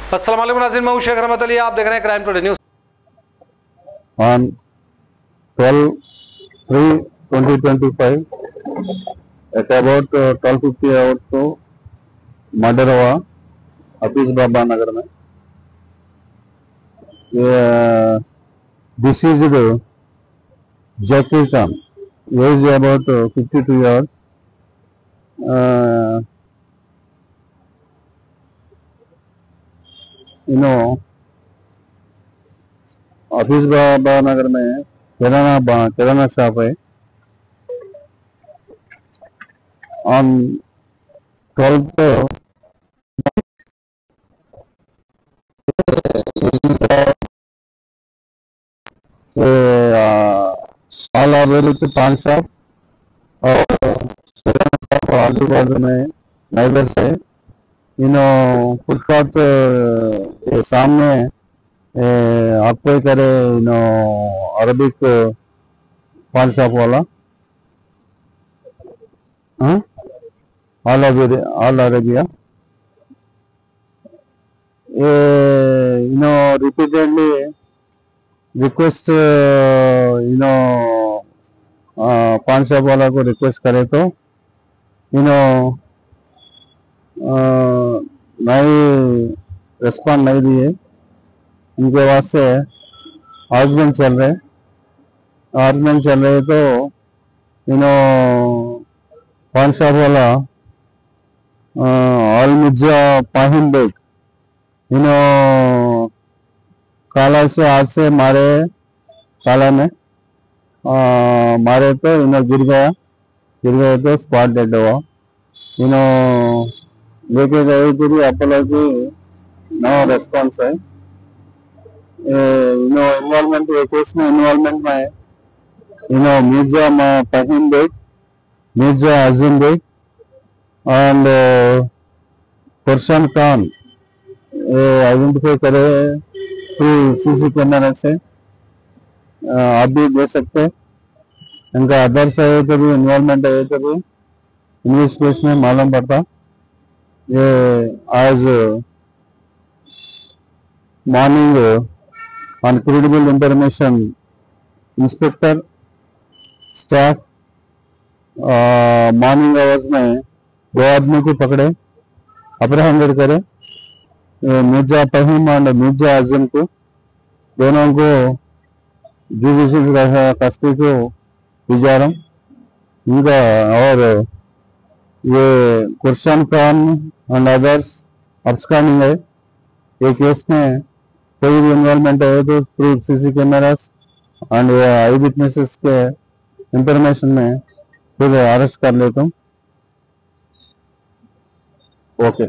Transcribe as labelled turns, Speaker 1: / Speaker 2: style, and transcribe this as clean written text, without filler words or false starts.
Speaker 1: अस्सलाम वालेकुम नाज़रीन, मैं हूं शेख रहमत अली। आप देख रहे हैं crime today news.
Speaker 2: On 12/3/2025 at about 12:50 hours को मर्डर हुआ हफीज बाबा नगर में। Deceased Jackie Khan, age about 52 years, Hafiz Baba Nagar में किराना शॉप है। On 12th all are with paan shop और किराना शॉप आजू बाजू में नाइबर्स है। फुटपाथ के सामने आपको करे अरबिक पान शॉप वाला ऑल अरेबिया रिपीटेडली रिक्वेस्ट पान शॉप वाला को रिक्वेस्ट करे तो नहीं रेस्पॉन्ड नहीं दिए। उनके वास्ते आर्गुमेंट चल रहे तो पान शॉप वाला ऑल मिर्जा पाहिन बेग काला से आज से मारे, काला में मारे तो गिर गए तो स्पॉट डेड हुआ। लेके गए पूरी अपोलॉजी, नो रेस्पॉन्स है। इन्वॉल्वमेंट केस में इन्वॉल्वमेंट में मिर्जा फहीम बेग, मिर्जा अजीम बेग एंड फरसान खान आइडेंटिफाई करे थ्रू सीसी कैमरा से। आप भी देख सकते हैं इनका अदर्स है तो भी इन्वॉल्वमेंट है तो भी इन्वेस्टिगेशन में मालूम पड़ता। ये आज morning on credible information inspector staff morning hours में 2 आदमी को पकड़े, अप्रहेंडेड करे। मिर्जा फहीम और मिर्जा आजम को, दोनों को जुडिशियल कस्टडी को भिजा रहा हूँ इनका। और ये farsan Khan and others absconding है। ये केस में कोई भी इन्वॉल्वमेंट है तो through CC cameras and I witnesses के इंफॉर्मेशन में फिर अरेस्ट कर लेता हूँ। ओके।